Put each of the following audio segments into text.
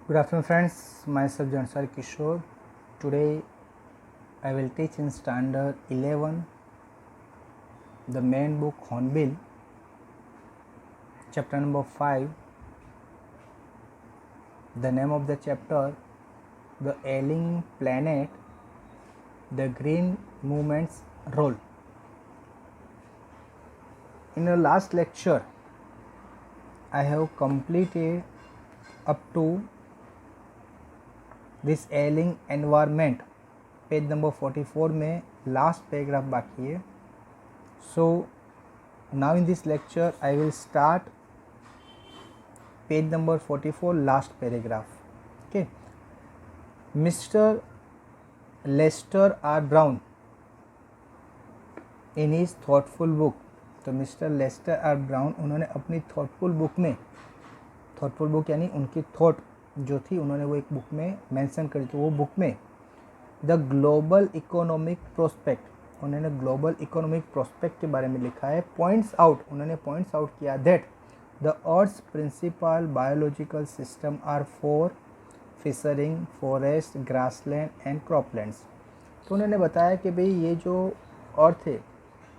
Good afternoon friends, myself Jansar Kishore. Today I will teach in standard 11 the main book Hornbill, chapter number 5. The name of the chapter, The Ailing Planet, the Green Movement's Role. In the last lecture I have completed up to this ailing environment, page number 44 में last paragraph बाकी है. So now in this lecture I will start page number 44 last paragraph. Okay. Mister Lester R Brown in his thoughtful book. तो mister Lester R Brown उन्होंने अपनी thoughtful book में, thoughtful book यानी उनकी thought जो थी उन्होंने वो एक बुक में मेंशन करी थी. वो बुक में द ग्लोबल इकोनॉमिक प्रोस्पेक्ट, उन्होंने ग्लोबल इकोनॉमिक प्रोस्पेक्ट के बारे में लिखा है. पॉइंट्स आउट, उन्होंने पॉइंट्स आउट किया that the earth principal biological system are for fisheries, forest, grassland and croplands. तो उन्होंने बताया कि भाई ये जो अर्थ है,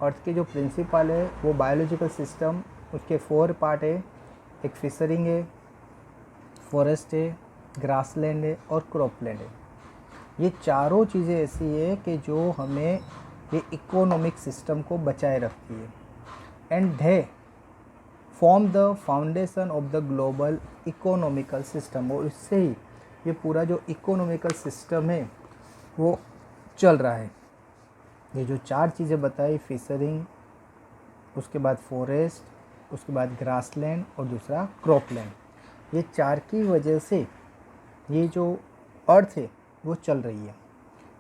अर्थ के जो प्रिंसिपल है वो बायोलॉजिकल सिस्टम, उसके 4 पार्ट है. एक फिशरिंग है, फॉरेस्ट है, ग्रासलैंड है और क्रॉपलैंड है. ये चारों चीज़ें ऐसी है कि जो हमें ये इकोनॉमिक सिस्टम को बचाए रखती है. And they form the foundation of the global economical system. और इससे ही ये पूरा जो इकोनॉमिकल सिस्टम है वो चल रहा है. ये जो 4 चीज़ें बताई, फिशरिंग, उसके बाद फॉरेस्ट, उसके बाद ग्रासलैंड और दूसरा क्रॉपलैंड, ये 4 की वजह से ये जो अर्थ है वो चल रही है.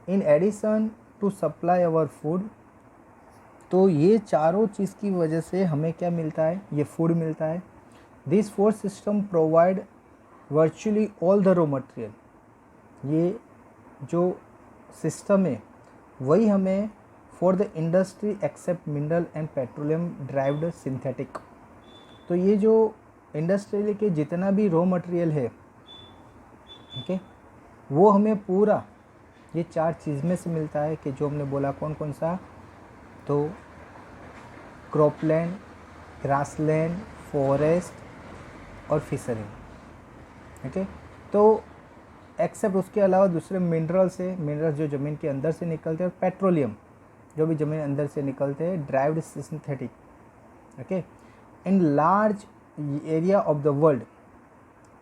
In addition to supply our food, तो ये चारों चीज़ की वजह से हमें क्या मिलता है, ये फूड मिलता है. This 4 system provide virtually all the raw material. ये जो सिस्टम है वही हमें for the industry except mineral and petroleum derived synthetic. तो ये जो इंडस्ट्रियल के जितना भी रॉ मटेरियल है, ओके, वो हमें पूरा ये 4 चीज़ में से मिलता है. कि जो हमने बोला कौन कौन सा, तो क्रॉपलैंड, ग्रासलैंड, फॉरेस्ट और फिशरिंग. ओके. तो एक्सेप्ट उसके अलावा दूसरे मिनरल्स है, मिनरल्स जो ज़मीन के अंदर से निकलते हैं, और पेट्रोलियम जो भी ज़मीन अंदर से निकलते हैं, derived synthetic. Okay. In large area of the world,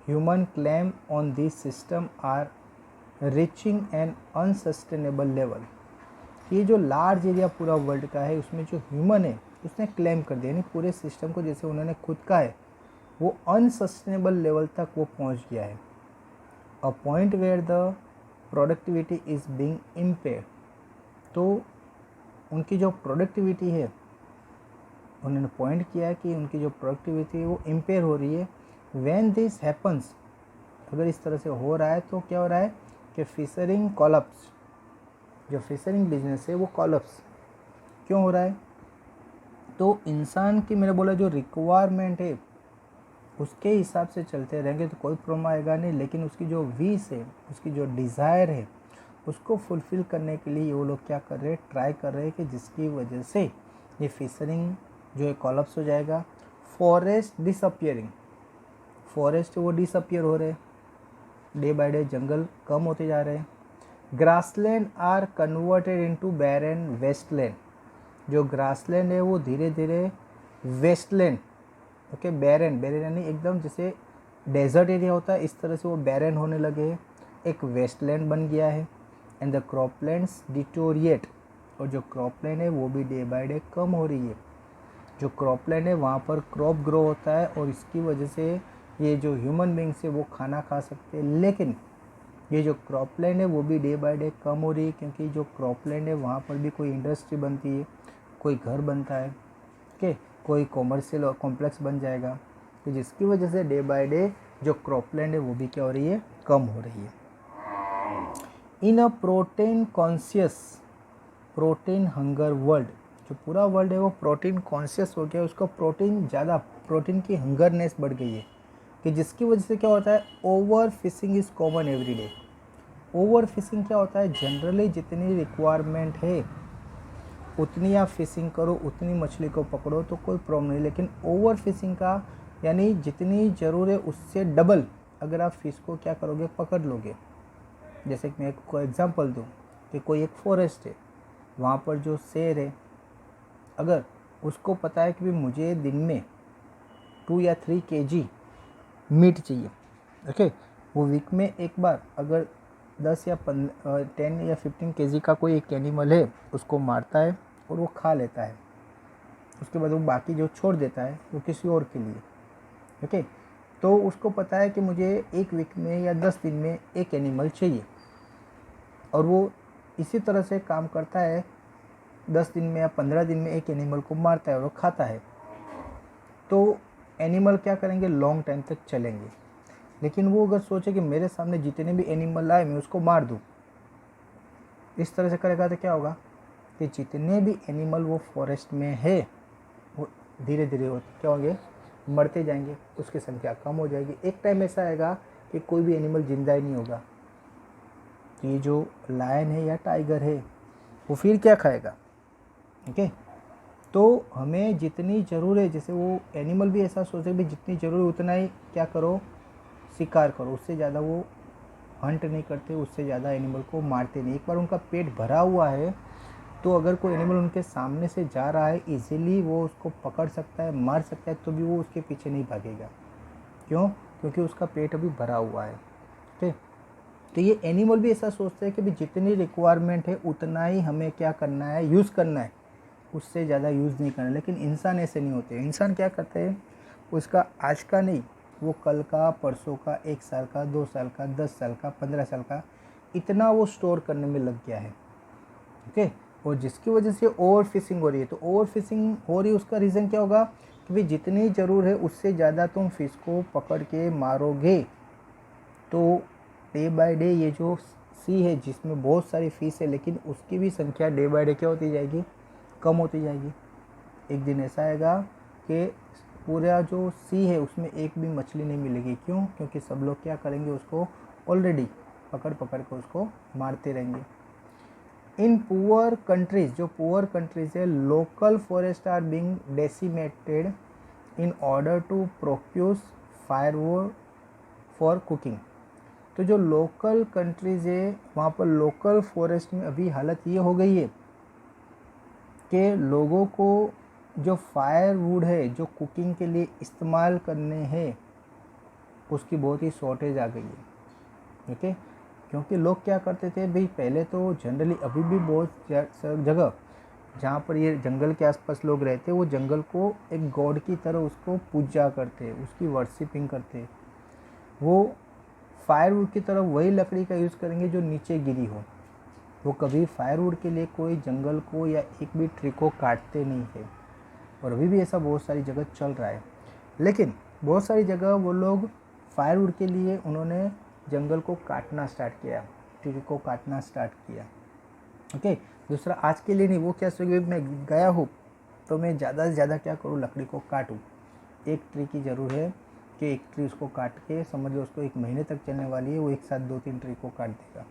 human claim on this system are reaching an unsustainable level. ये जो लार्ज एरिया पूरा वर्ल्ड का है उसमें जो ह्यूमन है उसने क्लेम कर दिया, यानी पूरे सिस्टम को जैसे उन्होंने खुद का है वो अनसस्टेनेबल लेवल तक वो पहुंच गया है. A point where the productivity is being impaired. तो उनकी जो प्रोडक्टिविटी है, उन्होंने पॉइंट किया है कि उनकी जो प्रोडक्टिविटी है वो इम्पेयर हो रही है. व्हेन दिस हैपन्स, अगर इस तरह से हो रहा है तो क्या हो रहा है कि फिशरिंग कॉलप्स, जो फिशरिंग बिजनेस है वो कॉलप्स क्यों हो रहा है. तो इंसान की, मैंने बोला, जो रिक्वायरमेंट है उसके हिसाब से चलते रहेंगे तो कोई प्रॉब्लम आएगा नहीं. लेकिन उसकी जो विश है, उसकी जो डिज़ायर है, उसको फुलफ़िल करने के लिए वो लोग क्या कर रहे हैं, ट्राई कर रहे हैं कि जिसकी वजह से ये फिशरिंग जो है कॉलप्स हो जाएगा. फॉरेस्ट डिसअपियरिंग, फॉरेस्ट वो डिसअपियर हो रहे, डे बाय डे जंगल कम होते जा रहे हैं. Grassland are converted into barren wasteland. जो ग्रासलैंड है वो धीरे धीरे वेस्टलैंड, ओके, बैरन, बैरन यानी एकदम जैसे डेजर्ट एरिया होता है इस तरह से वो बैरन होने लगे हैं, एक वेस्टलैंड बन गया है. एंड द क्रॉपलैंड्स डिटोरिएट, और जो क्रॉपलैंड है वो भी डे बाय डे कम हो रही है. जो क्रॉपलैंड है वहाँ पर क्रॉप ग्रो होता है और इसकी वजह से ये जो ह्यूमन बींग्स है वो खाना खा सकते हैं. लेकिन ये जो क्रॉपलैंड है वो भी डे बाय डे कम हो रही है, क्योंकि जो क्रॉपलैंड है वहाँ पर भी कोई इंडस्ट्री बनती है, कोई घर बनता है, ओके, कोई कॉमर्शियल कॉम्प्लेक्स बन जाएगा. तो जिसकी वजह से डे बाय डे जो क्रॉपलैंड है वो भी क्या हो रही है, कम हो रही है. In a protein conscious, protein hunger world, जो पूरा वर्ल्ड है वो प्रोटीन कॉन्शियस हो गया, उसको प्रोटीन ज़्यादा, प्रोटीन की हंगरनेस बढ़ गई है. कि जिसकी वजह से क्या होता है, over fishing is common every day. Over fishing क्या होता है, जनरली जितनी रिक्वायरमेंट है उतनी आप फिशिंग करो, उतनी मछली को पकड़ो तो कोई प्रॉब्लम नहीं। लेकिन ओवर फिशिंग का यानी जितनी ज़रूर है उससे डबल अगर आप फिश को क्या करोगे, पकड़ लोगे। जैसे कि मैं एक एग्जांपल दूं कि कोई एक फॉरेस्ट है, वहाँ पर जो शेर है, अगर उसको पता है कि भाई मुझे दिन में 2 या 3 kg मीट चाहिए, ओके, वो वीक में एक बार अगर 10 या 10 या 15 kg का कोई एक एनिमल है उसको मारता है और वो खा लेता है, उसके बाद वो बाकी जो छोड़ देता है वो किसी और के लिए, ओके। तो उसको पता है कि मुझे एक वीक में या 10 दिन में एक एनिमल चाहिए, और वो इसी तरह से काम करता है, 10 दिन में या 15 दिन में एक एनिमल को मारता है और वो खाता है। तो एनिमल क्या करेंगे, लॉन्ग टाइम तक चलेंगे। लेकिन वो अगर सोचे कि मेरे सामने जितने भी एनिमल आए मैं उसको मार दूँ, इस तरह से करेगा तो क्या होगा कि जितने भी एनिमल वो फॉरेस्ट में है वो धीरे धीरे क्या होंगे, मरते जाएंगे, उसकी संख्या कम हो जाएगी। एक टाइम ऐसा आएगा कि कोई भी एनिमल जिंदा ही नहीं होगा। तो ये जो लायन है या टाइगर है वो फिर क्या खाएगा, ओके। तो हमें जितनी ज़रूर है, जैसे वो एनिमल भी ऐसा सोचे भी जितनी ज़रूर है उतना ही क्या करो, शिकार करो, उससे ज़्यादा वो हंट नहीं करते, उससे ज़्यादा एनिमल को मारते नहीं। एक बार उनका पेट भरा हुआ है तो अगर कोई एनिमल उनके सामने से जा रहा है इजीली वो उसको पकड़ सकता है, मार सकता है, तो भी वो उसके पीछे नहीं भागेगा। क्यों? क्योंकि उसका पेट अभी भरा हुआ है, ठीक। तो ये एनिमल भी ऐसा सोचते हैं कि भाई जितनी रिक्वायरमेंट है उतना ही हमें क्या करना है, यूज़ करना है, उससे ज़्यादा यूज़ नहीं करना। लेकिन इंसान ऐसे नहीं होते। इंसान क्या करते हैं, उसका आज का नहीं, वो कल का, परसों का, 1 साल का, 2 साल का, 10 साल का, 15 साल का, इतना वो स्टोर करने में लग गया है, ओके। और जिसकी वजह से ओवर फिशिंग हो रही है। तो ओवर फिशिंग हो रही है उसका रीज़न क्या होगा कि भाई जितनी ज़रूर है उससे ज़्यादा तुम फिश को पकड़ के मारोगे तो डे बाय डे ये जो सी है जिसमें बहुत सारी फिश है लेकिन उसकी भी संख्या डे बाय डे क्या होती जाएगी, कम होती जाएगी। एक दिन ऐसा आएगा कि पूरा जो सी है उसमें एक भी मछली नहीं मिलेगी। क्यों? क्योंकि सब लोग क्या करेंगे, उसको ऑलरेडी पकड़ पकड़ कर उसको मारते रहेंगे। इन पुअर कंट्रीज, जो पुअर कंट्रीज है, local forest are being decimated in order to procure firewood for cooking. तो जो लोकल कंट्रीज है वहाँ पर लोकल फॉरेस्ट में अभी हालत ये हो गई है कि लोगों को जो फायरवुड है जो कुकिंग के लिए इस्तेमाल करने हैं उसकी बहुत ही शॉर्टेज आ गई है, ओके। क्योंकि लोग क्या करते थे भाई, पहले तो जनरली अभी भी बहुत जगह जहाँ पर ये जंगल के आसपास लोग रहते वो जंगल को एक गॉड की तरह उसको पूजा करते, उसकी वर्शिपिंग करते। वो फायरवुड की तरह वही लकड़ी का यूज़ करेंगे जो नीचे गिरी हो। वो कभी फायरवुड के लिए कोई जंगल को या एक भी ट्री को काटते नहीं थे। और अभी भी ऐसा बहुत सारी जगह चल रहा है। लेकिन बहुत सारी जगह वो लोग फायरवुड के लिए उन्होंने जंगल को काटना स्टार्ट किया, ट्री को काटना स्टार्ट किया, ओके। दूसरा, आज के लिए नहीं, वो क्या सोचे, मैं गया हूँ तो मैं ज़्यादा से ज़्यादा क्या करूँ, लकड़ी को काटूँ। एक ट्री की ज़रूर है कि एक ट्री उसको काट के समझ लो उसको 1 महीने तक चलने वाली है, वो एक साथ 2-3 ट्री को काट देगा।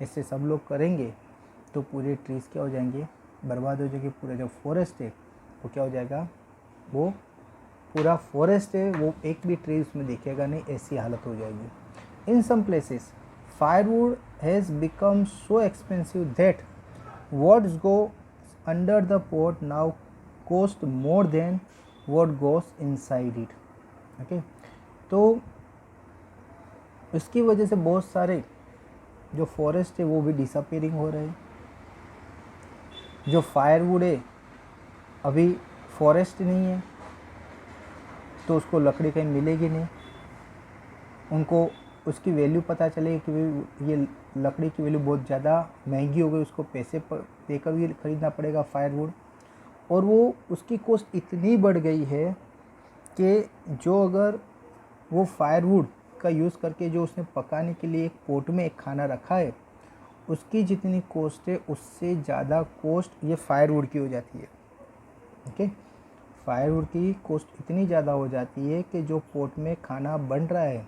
इससे सब लोग करेंगे तो पूरे ट्रीज़ क्या हो जाएंगे, बर्बाद हो जाएंगे। पूरा जो फॉरेस्ट है वो क्या हो जाएगा, वो पूरा फॉरेस्ट है वो एक भी ट्री उसमें दिखेगा नहीं, ऐसी हालत हो जाएगी। In some places firewood has become so expensive that what's go under the pot now cost more than what goes inside it, okay. तो इसकी वजह से बहुत सारे जो फॉरेस्ट है वो भी डिसअपीयरिंग हो रहे हैं। जो फायरवुड है अभी फॉरेस्ट नहीं है तो उसको लकड़ी कहीं मिलेगी नहीं। उनको उसकी वैल्यू पता चले कि ये लकड़ी की वैल्यू बहुत ज़्यादा महंगी हो गई, उसको पैसे दे कर भी ख़रीदना पड़ेगा फायरवुड। और वो उसकी कॉस्ट इतनी बढ़ गई है कि जो अगर वो फायरवुड का यूज़ करके जो उसने पकाने के लिए एक पोट में एक खाना रखा है उसकी जितनी कॉस्ट है उससे ज़्यादा कॉस्ट ये फायरवुड की हो जाती है, ओके। फायरवुड की कॉस्ट इतनी ज़्यादा हो जाती है कि जो पोर्ट में खाना बन रहा है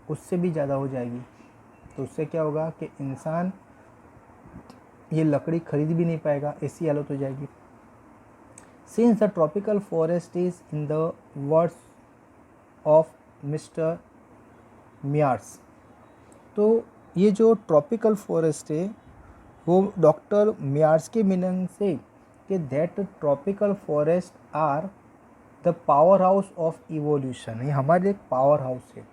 उससे भी ज़्यादा हो जाएगी। तो उससे क्या होगा कि इंसान ये लकड़ी खरीद भी नहीं पाएगा, ऐसी हालत हो जाएगी। Since the tropical forest is in the words of mister Myers, तो ये जो ट्रॉपिकल फॉरेस्ट है वो डॉक्टर मियार्स के मीनिंग से कि that tropical forest are the power house of evolution, ये हमारे एक पावर हाउस है।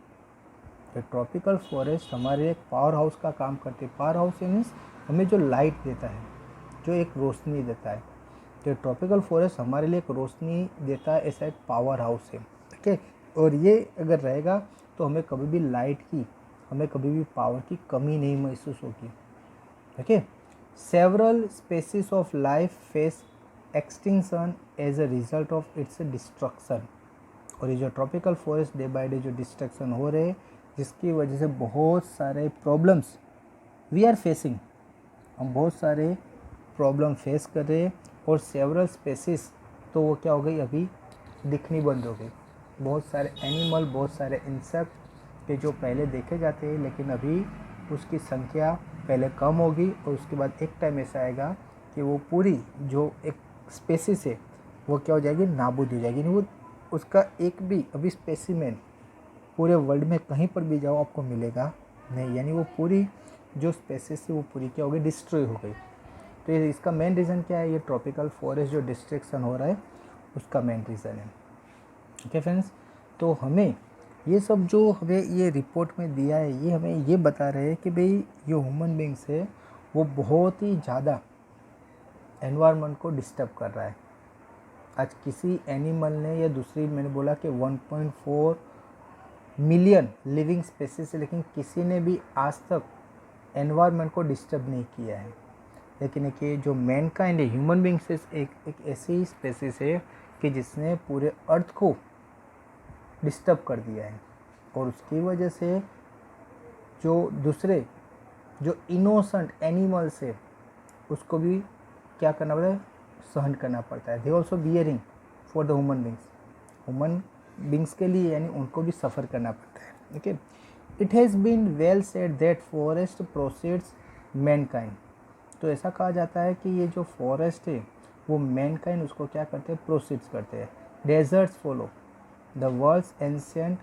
तो ट्रॉपिकल फॉरेस्ट हमारे एक पावर हाउस का काम करते हैं। पावर हाउस मीन्स हमें जो लाइट देता है, जो एक रोशनी देता है। तो ट्रॉपिकल फॉरेस्ट हमारे लिए एक रोशनी देता है, ऐसा एक पावर हाउस है। ठीक है, और ये अगर रहेगा तो हमें कभी भी लाइट की, हमें कभी भी पावर की कमी नहीं महसूस होगी। ठीक है, several species of life face extinction as a result of its destruction. और ये जो tropical forest day by day जो डिस्ट्रक्शन हो रहे हैं, जिसकी वजह से बहुत सारे प्रॉब्लम्स वी आर फेसिंग, हम बहुत सारे प्रॉब्लम फेस कर रहे हैं। और सेवरल स्पेसीज तो वो क्या हो गई, अभी दिखनी बंद हो गई। बहुत सारे एनिमल, बहुत सारे इंसेक्ट के जो पहले देखे जाते हैं, लेकिन अभी उसकी संख्या पहले कम होगी और उसके बाद एक टाइम ऐसा आएगा कि वो पूरी जो एक स्पेसीज है वो क्या हो जाएगी, नाबूद हो जाएगी। वो उसका एक भी अभी स्पेसिमेन पूरे वर्ल्ड में कहीं पर भी जाओ आपको मिलेगा नहीं, यानी वो पूरी जो स्पेसीज है वो पूरी क्या हो गई, डिस्ट्रॉय हो गई। तो इसका मेन रीज़न क्या है, ये ट्रॉपिकल फॉरेस्ट जो डिस्ट्रक्शन हो रहा है उसका मेन रीज़न है। ठीक है फ्रेंड्स, तो हमें ये सब जो हमें ये रिपोर्ट में दिया है, ये हमें ये बता रहे हैं कि भाई जो ह्यूमन बींग्स है वो बहुत ही ज़्यादा एनवायरनमेंट को डिस्टर्ब कर रहा है। आज किसी एनिमल ने या दूसरी, मैंने बोला कि 1.4 मिलियन लिविंग स्पेसीज है, लेकिन किसी ने भी आज तक एनवायरनमेंट को डिस्टर्ब नहीं किया है। लेकिन एक ये जो मैनकाइंड है, ह्यूमन बींग्स, एक ऐसी स्पेसीज है कि जिसने पूरे अर्थ को डिस्टर्ब कर दिया है। और उसकी वजह से जो दूसरे जो इनोसेंट एनिमल्स है उसको भी क्या करना पड़ता है, सहन करना पड़ता है। They also bearing for the human beings के लिए, यानी उनको भी सफ़र करना पड़ता है। ठीक है, it has been well said that forest proceeds mankind. तो ऐसा कहा जाता है कि ये जो फॉरेस्ट है वो मैनकाइंड उसको क्या करते हैं, प्रोसीड्स करते हैं। Deserts follow the world's ancient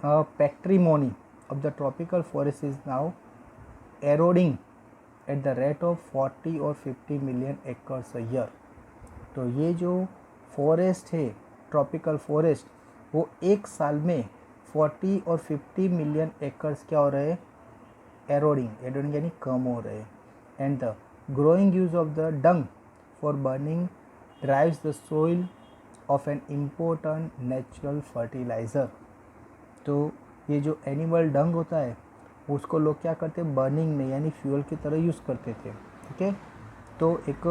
patrimony of the tropical forest is now eroding at the rate of 40 और 50 मिलियन एकर्स अ ईयर। तो ये जो फॉरेस्ट है ट्रॉपिकल फॉरेस्ट, वो एक साल में 40 और 50 मिलियन एकर्स क्या हो रहे हैं, एरोडिंग यानी कम हो रहे हैं। And the growing use of the Dang for burning drives the soil of an important natural fertiliser. तो ये जो एनिमल डंग होता है उसको लोग क्या करते हैं, बर्निंग में यानी फ्यूल की तरह यूज़ करते थे। ठीक है, तो एक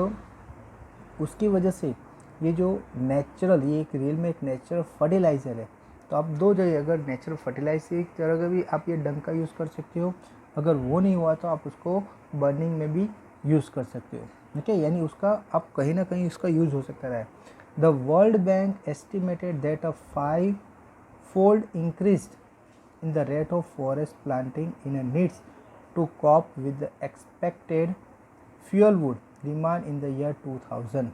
उसकी वजह से ये जो नेचुरल, ये एक रियल में एक नेचुरल फर्टिलाइज़र है। तो आप दो जगह अगर नेचुरल फर्टिलाइज़र की तरह भी आप ये डंग का यूज़ कर सकते हो, अगर वो नहीं हुआ तो आप उसको बर्निंग में भी यूज़ कर सकते हो। ठीक है, यानी उसका आप कहीं ना कहीं उसका यूज़ हो सकता है। The world bank estimated that a 5-fold increased in the rate of forest planting in a needs to cope with the expected fuel wood demand in the year 2000।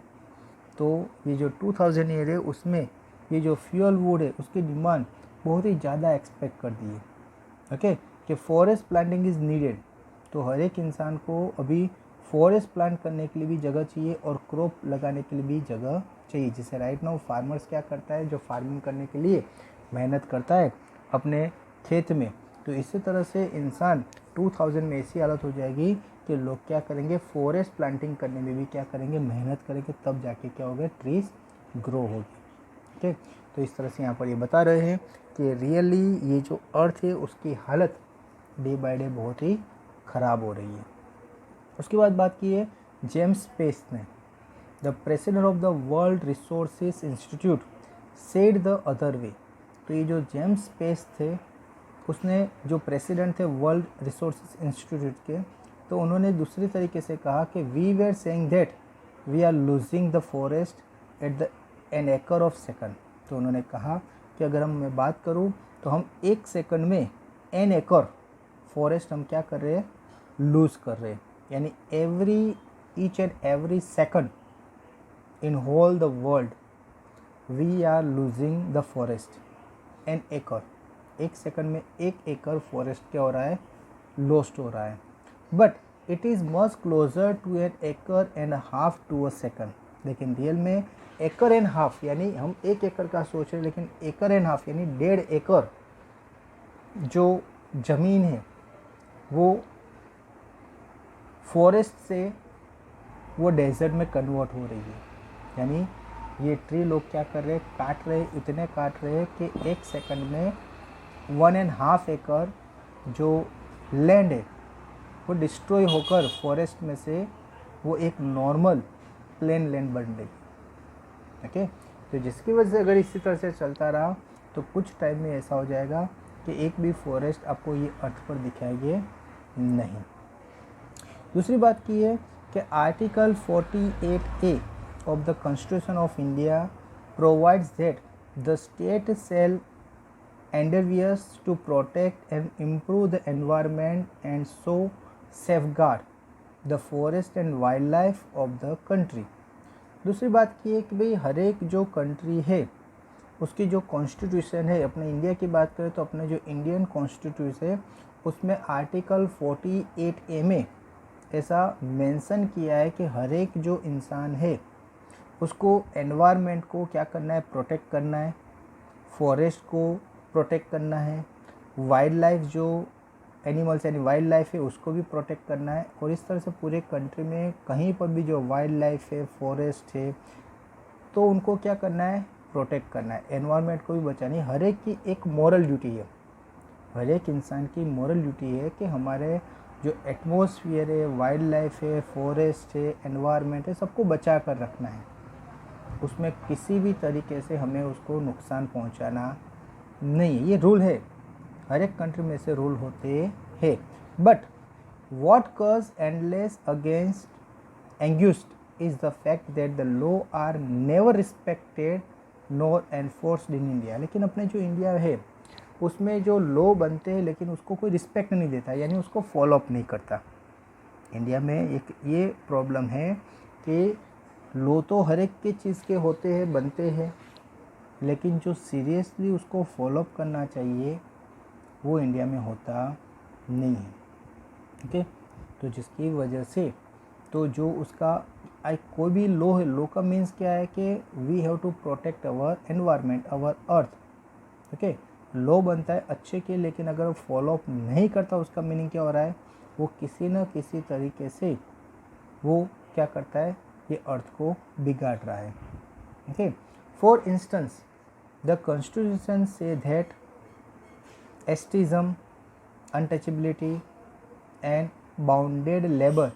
तो ये जो 2000 ईयर है उसमें ये जो फ्यूल वुड है उसकी demand बहुत ही ज़्यादा एक्सपेक्ट कर दी है। ओके, कि फॉरेस्ट प्लांटिंग इज़ नीडेड। तो हर एक इंसान को अभी फॉरेस्ट प्लांट करने के लिए भी जगह चाहिए और क्रॉप लगाने के लिए भी जगह चाहिए। जैसे राइट नाउ फार्मर्स क्या करता है, जो फार्मिंग करने के लिए मेहनत करता है अपने खेत में, तो इसी तरह से इंसान 2000 में ऐसी हालत हो जाएगी कि लोग क्या करेंगे, फॉरेस्ट प्लांटिंग करने में भी क्या करेंगे, मेहनत करेंगे, तब जाके क्या होगा, ट्रीज ग्रो होगी। ठीक है, तो इस तरह से यहाँ पर ये बता रहे हैं कि रियली ये जो अर्थ है उसकी हालत डे बाय डे बहुत ही ख़राब हो रही है। उसके बाद बात की है जेम्स पेस ने, the president of the world resources institute said the other way. तो ये जो जेम्स पेस थे, उसने जो प्रेसिडेंट थे वर्ल्ड रिसोर्सेज इंस्टीट्यूट के, तो उन्होंने दूसरी तरीके से कहा कि we were saying that we are losing the forest at the an acre of second. तो उन्होंने कहा कि अगर मैं बात करूं तो हम 1 सेकंड में एन एकड़ फॉरेस्ट हम क्या कर रहे हैं, लूज़ कर रहे हैं। यानी each and every second in whole the world we are losing the forest an acre. 1 second में 1 एकड़ फॉरेस्ट क्या हो रहा है, लॉस्ट हो रहा है। But it is much closer to an acre and half to a second. लेकिन रियल में एकड़ एंड हाफ, यानी हम 1 एकड़ का सोच रहे हैं, लेकिन एकड़ एंड हाफ यानी 1.5 एकड़ जो ज़मीन है वो फॉरेस्ट से वो डेजर्ट में कन्वर्ट हो रही है। यानी ये ट्री लोग क्या कर रहे हैं, काट रहे, इतने काट रहे हैं कि 1 सेकंड में 1.5 एकड़ जो लैंड है वो डिस्ट्रॉय होकर फॉरेस्ट में से वो एक नॉर्मल प्लेन लैंड बन रही। ओके, तो जिसकी वजह से अगर इसी तरह से चलता रहा तो कुछ टाइम में ऐसा हो जाएगा कि एक भी फॉरेस्ट आपको ये अर्थ पर दिखाएंगे नहीं। दूसरी बात की है कि article 48A of the constitution of India provides that the state shall endeavors to protect and improve the environment and so safeguard the forest and wildlife of the country। दूसरी बात की है कि भाई हर एक जो कंट्री है उसकी जो कॉन्स्टिट्यूशन है, अपने इंडिया की बात करें तो अपने जो इंडियन कॉन्स्टिट्यूशन है उसमें आर्टिकल 48A में ऐसा मेंशन किया है कि हर एक जो इंसान है उसको एनवायरनमेंट को क्या करना है, प्रोटेक्ट करना है, फॉरेस्ट को प्रोटेक्ट करना है, वाइल्ड लाइफ जो एनिमल्स यानी वाइल्ड लाइफ है उसको भी प्रोटेक्ट करना है। और इस तरह से पूरे कंट्री में कहीं पर भी जो वाइल्ड लाइफ है, फॉरेस्ट है, तो उनको क्या करना है, प्रोटेक्ट करना है, एनवायरनमेंट को भी बचानी है। हर एक की एक मॉरल ड्यूटी है, हर एक इंसान की मॉरल ड्यूटी है कि हमारे जो एटमॉस्फेयर है, वाइल्ड लाइफ है, फॉरेस्ट है, एनवायरनमेंट है, सबको बचा कर रखना है। उसमें किसी भी तरीके से हमें उसको नुकसान पहुंचाना नहीं, ये रूल है, हर एक कंट्री में से रूल होते हैं। But what cause endless against anguish is the fact that the law are never respected nor enforced in India. लेकिन अपने जो इंडिया है उसमें जो लॉ बनते हैं लेकिन उसको कोई रिस्पेक्ट नहीं देता, यानी उसको फॉलो अप नहीं करता। इंडिया में एक ये प्रॉब्लम है कि लॉ तो हर एक की चीज़ के होते हैं, बनते हैं, लेकिन जो सीरियसली उसको फॉलोअप करना चाहिए वो इंडिया में होता नहीं है। ओके, तो जिसकी वजह से तो जो उसका कोई भी लॉ है, लॉ का मीन्स क्या है कि we have to protect our environment, our earth. Okay, law बनता है अच्छे के, लेकिन अगर वो फॉलोअप नहीं करता उसका मीनिंग क्या हो रहा है, वो किसी न किसी तरीके से वो क्या करता है, ये अर्थ को बिगाड़ रहा है। Okay, for instance the constitution say that casteism, untouchability and bounded labour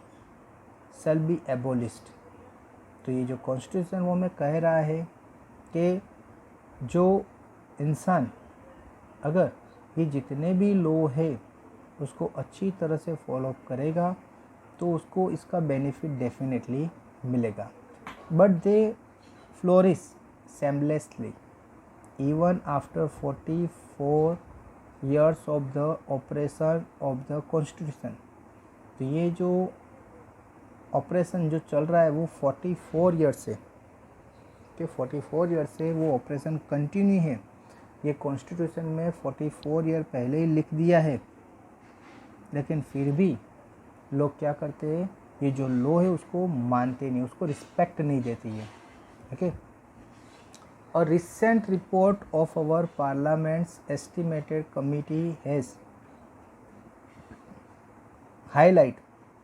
shall be abolished. तो ये जो कॉन्स्टिट्यूशन वो में कह रहा है कि जो इंसान अगर ये जितने भी लॉ है उसको अच्छी तरह से फॉलो करेगा तो उसको इसका बेनिफिट डेफिनेटली मिलेगा। But they flourish seamlessly even after 44 years of the operation of the constitution। तो ये जो ऑपरेशन जो चल रहा है वो 44 ईयर्स से, कि 44 ईयर्स से वो ऑपरेशन कंटिन्यू है। ये कॉन्स्टिट्यूशन में 44 ईयर पहले ही लिख दिया है, लेकिन फिर भी लोग क्या करते हैं, ये जो लॉ है उसको मानते नहीं, उसको रिस्पेक्ट नहीं देती है। Okay, A recent report of our Parliament's estimated committee has highlighted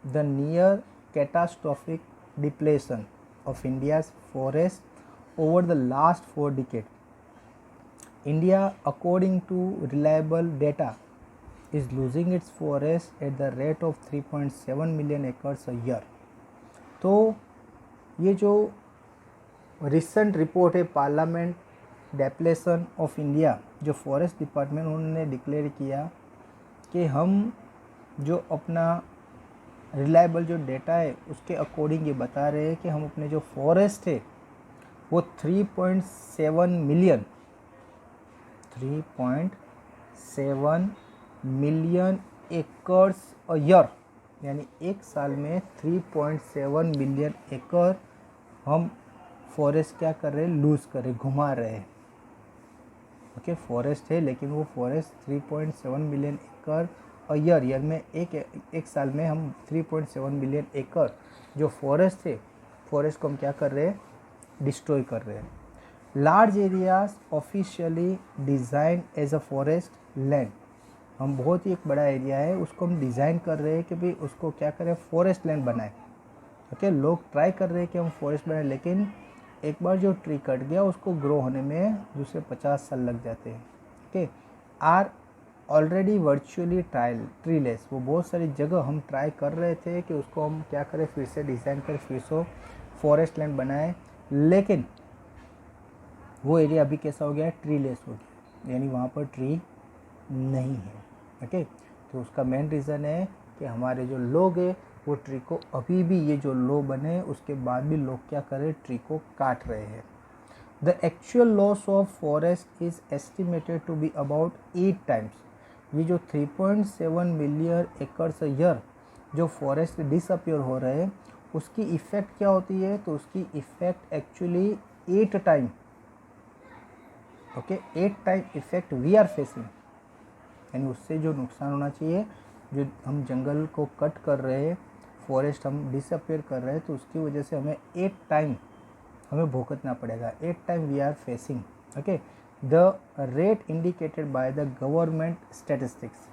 the near catastrophic depletion of India's forests over the last 4 decades. India, according to reliable data, is losing its forests at the rate of 3.7 million acres a year। तो ये जो recent report है parliament depletion of India, जो forest department उन्होंने declare किया कि हम जो अपना रिलायबल जो डेटा है उसके अकॉर्डिंग ये बता रहे हैं कि हम अपने जो फॉरेस्ट है वो 3.7 million 3.7 million acres a year, यानी एक साल में 3.7 मिलियन एकड़ हम फॉरेस्ट क्या कर रहे हैं, लूज़ कर रहे, घुमा रहे हैं। ओके, फॉरेस्ट है लेकिन वो फॉरेस्ट 3.7 मिलियन एकड़ अ ईयर में एक साल में हम 3.7 मिलियन एकड़ जो फॉरेस्ट थे, फॉरेस्ट को हम क्या कर रहे हैं, डिस्ट्रॉय कर रहे हैं। Large areas officially design as a forest land, हम बहुत ही एक बड़ा एरिया है उसको हम डिज़ाइन कर रहे हैं कि भाई उसको क्या करें, फॉरेस्ट लैंड बनाए। ओके, लोग ट्राई कर रहे हैं कि हम फॉरेस्ट बनाए, लेकिन एक बार जो ट्री कट गया उसको ग्रो होने में दूसरे 50 साल लग जाते हैं। Okay, are already virtually treeless, वो बहुत सारी जगह हम ट्राई कर रहे थे कि उसको हम क्या करें, फिर से डिज़ाइन करें, फिर से फॉरेस्ट लैंड बनाए, लेकिन वो एरिया अभी कैसा हो गया है, ट्रीलेस हो गया, यानी वहाँ पर ट्री नहीं है। ओके, तो उसका मेन रीज़न है कि हमारे जो लोग हैं वो ट्री को अभी भी, ये जो लॉ बने उसके बाद भी लोग क्या कर रहे हैं, ट्री को काट रहे हैं। The actual loss of forest is estimated to be about 8 times. ये जो 3.7 मिलियन एकर्स ईयर जो फॉरेस्ट डिसअपियर हो रहे हैं, उसकी इफ़ेक्ट क्या होती है, तो उसकी effect actually 8 time, okay, 8 time effect we are facing, यानी उससे जो नुकसान होना चाहिए, जो हम जंगल को कट कर रहे हैं, फॉरेस्ट हम डिसअपियर कर रहे हैं, तो उसकी वजह से हमें 8 टाइम हमें भुगतना पड़ेगा, 8 time we are facing. Okay, the rate indicated by the government statistics,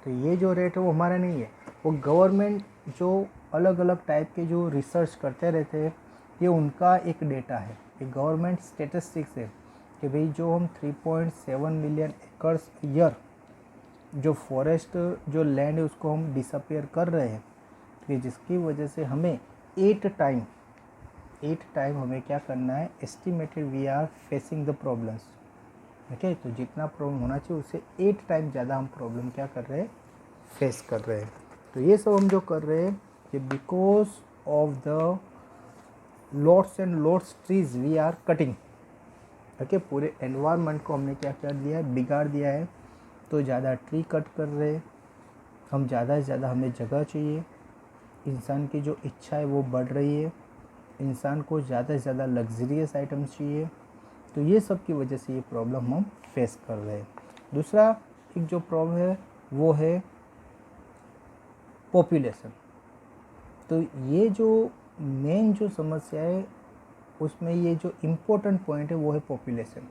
तो ये जो रेट है वो हमारा नहीं है, वो गवर्नमेंट जो अलग अलग टाइप के जो रिसर्च करते रहते हैं, ये उनका एक डेटा है, एक गवर्नमेंट स्टैटिस्टिक्स है कि भाई जो हम 3.7 मिलियन एकर्स ईयर जो फॉरेस्ट जो लैंड है उसको हम डिसअपियर कर रहे हैं, कि जिसकी वजह से हमें 8 टाइम हमें क्या करना है, estimated we are facing the problems. Okay, तो जितना प्रॉब्लम होना चाहिए उससे 8 टाइम ज़्यादा हम प्रॉब्लम क्या कर रहे हैं, फेस कर रहे हैं। तो ये सब हम जो कर रहे हैं कि because of the lots and lots trees we are cutting. Okay, पूरे एनवायरनमेंट को हमने क्या कर दिया है, बिगाड़ दिया है। तो ज़्यादा ट्री कट कर रहे हैं हम, ज़्यादा से ज़्यादा हमें जगह चाहिए, इंसान की जो इच्छा है वो बढ़ रही है, इंसान को ज़्यादा से ज़्यादा लग्जरियस आइटम्स चाहिए, तो ये सब की वजह से ये प्रॉब्लम हम फेस कर रहे हैं। दूसरा एक जो प्रॉब्लम है वो है पॉपुलेशन। तो ये जो मेन जो समस्या है उसमें ये जो इम्पोर्टेंट पॉइंट है वो है पॉपुलेशन,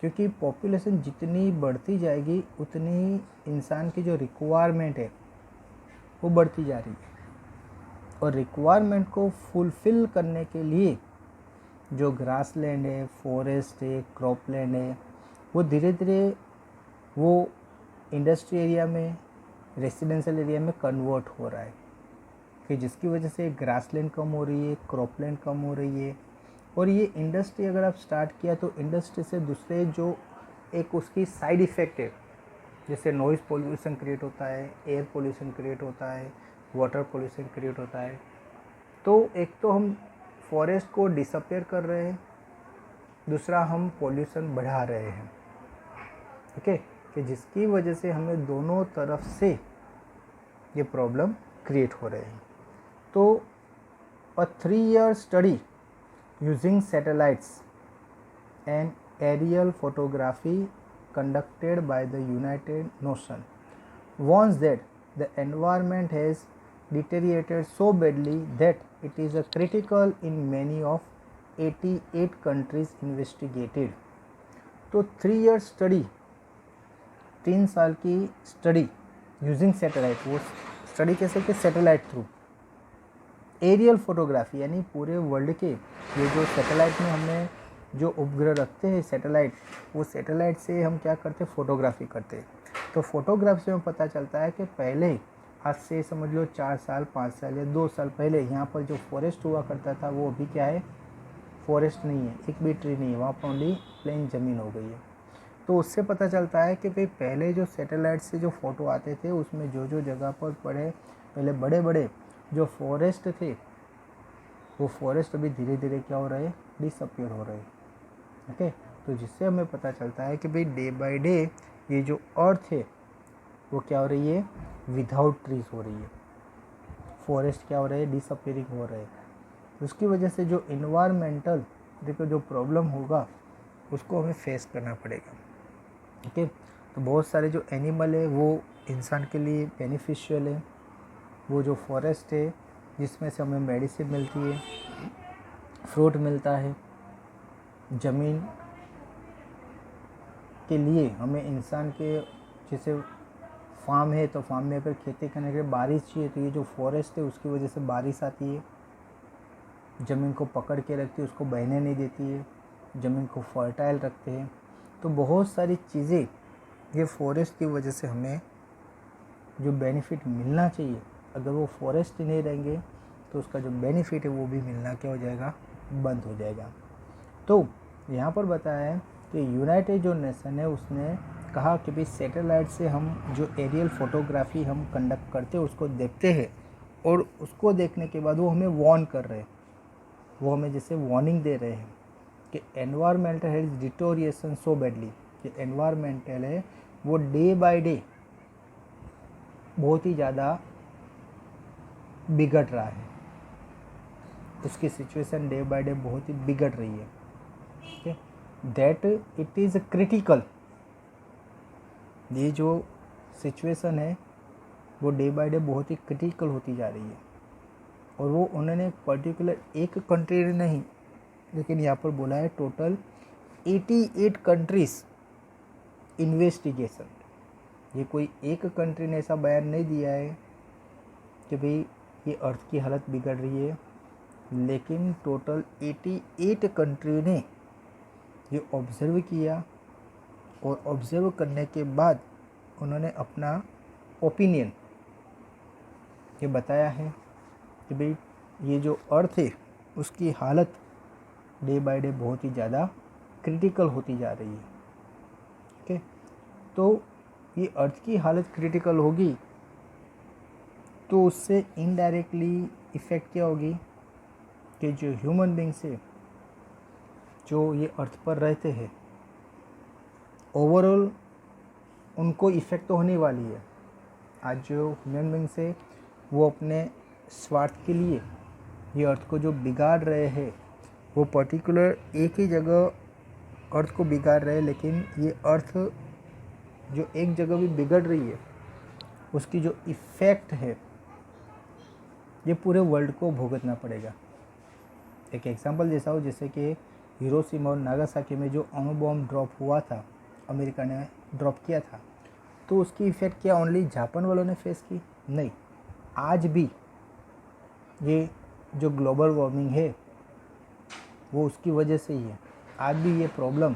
क्योंकि पॉपुलेशन जितनी बढ़ती जाएगी उतनी इंसान की जो रिक्वायरमेंट है वो बढ़ती जा रही है, और रिक्वायरमेंट को फुलफ़िल करने के लिए जो ग्रास लैंड है, फॉरेस्ट है, क्रॉप लैंड है, वो धीरे धीरे वो इंडस्ट्री एरिया में, रेसिडेंशियल एरिया में कन्वर्ट हो रहा है, कि जिसकी वजह से ग्रास लैंड कम हो रही है, क्रॉप लैंड कम हो रही है। और ये इंडस्ट्री अगर आप स्टार्ट किया तो इंडस्ट्री से दूसरे जो एक उसकी साइड इफ़ेक्ट है, जैसे नॉइज़ पोल्यूशन क्रिएट होता है, एयर पोल्यूशन क्रिएट होता है, वाटर पोल्यूशन क्रिएट होता है। तो एक तो हम फॉरेस्ट को डिसअपियर कर रहे हैं, दूसरा हम पोल्यूशन बढ़ा रहे हैं। ओके, कि जिसकी वजह से हमें दोनों तरफ से ये प्रॉब्लम क्रिएट हो रहे हैं। तो a 3-year study using satellites and aerial photography conducted by the United Nations warns that the environment has deteriorated so badly that it is critical in many of 88 countries investigated. तो 3-year study, 3 साल की study using satellite, वो study कैसे कि satellite through aerial photography, यानी पूरे world के ये जो सैटेलाइट में हमने जो उपग्रह रखते हैं सैटेलाइट, वो सैटेलाइट से हम क्या करते हैं, फोटोग्राफी करते हैं। तो फोटोग्राफी से हमें पता चलता है कि पहले आज से समझ लो 4 साल 5 साल या 2 साल पहले यहाँ पर जो फॉरेस्ट हुआ करता था वो अभी क्या है, फॉरेस्ट नहीं है, एक भी ट्री नहीं है, वहाँ पर ओनली प्लेन ज़मीन हो गई है। तो उससे पता चलता है कि भाई पहले जो सैटेलाइट से जो फ़ोटो आते थे उसमें जो जो जगह पर पड़े पहले बड़े बड़े जो फॉरेस्ट थे वो फॉरेस्ट अभी धीरे धीरे क्या हो रहे हैं, डिसअपियर हो रहे हैं। ओके, तो जिससे हमें पता चलता है कि भाई डे बाय डे ये जो अर्थ है वो क्या हो रही है, विदाउट ट्रीज हो रही है, फॉरेस्ट क्या हो रहे हैं, डिसअपियरिंग हो रहे हैं। उसकी वजह से जो इन्वायरमेंटल देखो जो प्रॉब्लम होगा उसको हमें फेस करना पड़ेगा। ओके, तो बहुत सारे जो एनिमल है वो इंसान के लिए बेनिफिशियल है। वो जो फॉरेस्ट है जिसमें से हमें मेडिसिन मिलती है, फ्रूट मिलता है, ज़मीन के लिए हमें इंसान के, जैसे फार्म है तो फार्म में अगर खेती करने के लिए बारिश चाहिए तो ये जो फॉरेस्ट है उसकी वजह से बारिश आती है, ज़मीन को पकड़ के रखती है, उसको बहने नहीं देती है, ज़मीन को फर्टाइल रखते हैं। तो बहुत सारी चीज़ें ये फॉरेस्ट की वजह से हमें जो बेनिफिट मिलना चाहिए, अगर वो फॉरेस्ट ही नहीं रहेंगे तो उसका जो बेनिफिट है वो भी मिलना क्या हो जाएगा, बंद हो जाएगा। तो यहाँ पर बताया है कि यूनाइटेड जो नेशन है उसने कहा कि भाई सैटेलाइट से हम जो एरियल फोटोग्राफी हम कंडक्ट करते हैं उसको देखते हैं और उसको देखने के बाद वो हमें वार्न कर रहे हैं, वो हमें जैसे वार्निंग दे रहे हैं कि environmental health deterioration so badly, कि एनवायरमेंटल है वो डे बाय डे बहुत ही ज़्यादा बिगड़ रहा है, उसकी सिचुएशन डे बाय डे बहुत ही बिगड़ रही है। Okay, that it is critical, ये जो सिचुएशन है वो डे बाय डे बहुत ही क्रिटिकल होती जा रही है। और वो उन्होंने पर्टिकुलर एक कंट्री नहीं, लेकिन यहाँ पर बोला है टोटल 88 कंट्रीज़ इन्वेस्टिगेशन। ये कोई एक कंट्री ने ऐसा बयान नहीं दिया है कि भाई ये अर्थ की हालत बिगड़ रही है, लेकिन टोटल 88 कंट्री ने ये ऑब्ज़र्व किया और ऑब्ज़र्व करने के बाद उन्होंने अपना ओपिनियन ये बताया है कि भाई ये जो अर्थ है उसकी हालत डे बाय डे बहुत ही ज़्यादा क्रिटिकल होती जा रही है। ओके, तो ये अर्थ की हालत क्रिटिकल होगी तो उससे इनडायरेक्टली इफ़ेक्ट क्या होगी कि जो ह्यूमन बींग्स है जो ये अर्थ पर रहते हैं ओवरऑल उनको इफ़ेक्ट तो होने वाली है। आज जो ह्यूमन बींग्स है वो अपने स्वार्थ के लिए ये अर्थ को जो बिगाड़ रहे हैं, वो पर्टिकुलर एक ही जगह अर्थ को बिगाड़ रहे हैं, लेकिन ये अर्थ जो एक जगह भी बिगड़ रही है उसकी जो इफ़ेक्ट है ये पूरे वर्ल्ड को भुगतना पड़ेगा। एक एग्जांपल जैसा हो, जैसे कि हिरोशिमा और नागासाकी में जो अणु बॉम्ब ड्रॉप हुआ था, अमेरिका ने ड्रॉप किया था, तो उसकी इफ़ेक्ट क्या ओनली जापान वालों ने फेस की? नहीं, आज भी ये जो ग्लोबल वार्मिंग है वो उसकी वजह से ही है। आज भी ये प्रॉब्लम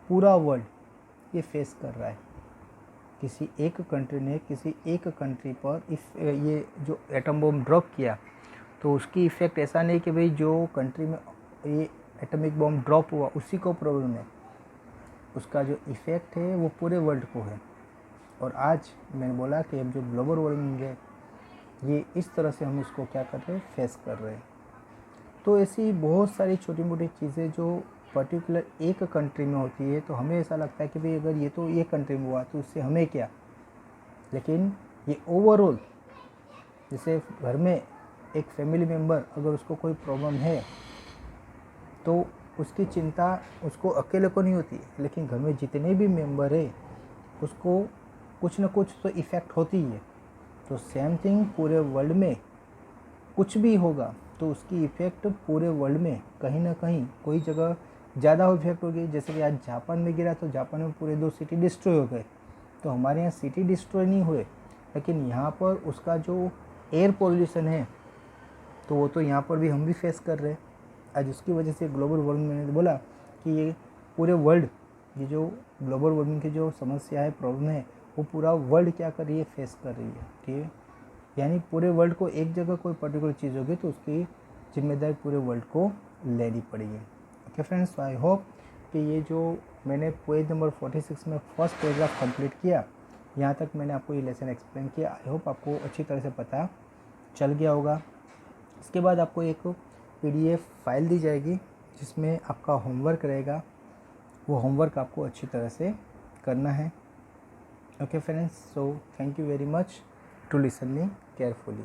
पूरा वर्ल्ड ये फेस कर रहा है। किसी एक कंट्री ने किसी एक कंट्री पर ये जो एटम बम ड्रॉप किया तो उसकी इफ़ेक्ट ऐसा नहीं कि भाई जो कंट्री में ये एटॉमिक बम ड्रॉप हुआ उसी को प्रॉब्लम है, उसका जो इफ़ेक्ट है वो पूरे वर्ल्ड को है। और आज मैंने बोला कि अब जो ग्लोबल वार्मिंग है ये इस तरह से हम इसको क्या कर रहे हैं, फेस कर रहे हैं। तो ऐसी बहुत सारी छोटी मोटी चीज़ें जो पर्टिकुलर एक कंट्री में होती है तो हमें ऐसा लगता है कि भाई अगर ये तो ये कंट्री में हुआ तो उससे हमें क्या, लेकिन ये ओवरऑल जैसे घर में एक फैमिली मेम्बर अगर उसको कोई प्रॉब्लम है तो उसकी चिंता उसको अकेले को नहीं होती, लेकिन घर में जितने भी मेंबर है उसको कुछ न कुछ तो इफ़ेक्ट होती ही है। तो सेम थिंग पूरे वर्ल्ड में कुछ भी होगा तो उसकी इफ़ेक्ट पूरे वर्ल्ड में कहीं ना कहीं कोई जगह ज़्यादा इफेक्ट होगी। जैसे कि आज जापान में गिरा तो जापान में पूरे 2 सिटी डिस्ट्रॉय हो गए, तो हमारे यहाँ सिटी डिस्ट्रॉय नहीं हुए, लेकिन यहाँ पर उसका जो एयर पोल्यूशन है तो वो तो यहाँ पर भी हम भी फेस कर रहे हैं। आज उसकी वजह से ग्लोबल वार्मिंग, मैंने बोला कि ये पूरे वर्ल्ड, ये जो ग्लोबल वार्मिंग की जो समस्या है, प्रॉब्लम है, वो पूरा वर्ल्ड क्या कर रही है, फेस कर रही है। ठीक है, यानी पूरे वर्ल्ड को एक जगह कोई पर्टिकुलर चीज़ होगी तो उसकी जिम्मेदारी पूरे वर्ल्ड को लेनी पड़ेगी। ओके फ्रेंड्स, आई होप कि ये जो मैंने पेज नंबर 46 में फर्स्ट पैराग्राफ कंप्लीट किया, यहाँ तक मैंने आपको ये लेसन एक्सप्लेन किया, आई होप आपको अच्छी तरह से पता चल गया होगा। इसके बाद आपको एक PDF फाइल दी जाएगी जिसमें आपका होमवर्क रहेगा। वो होमवर्क आपको अच्छी तरह से करना है। Okay friends, so thank you very much to listen me carefully.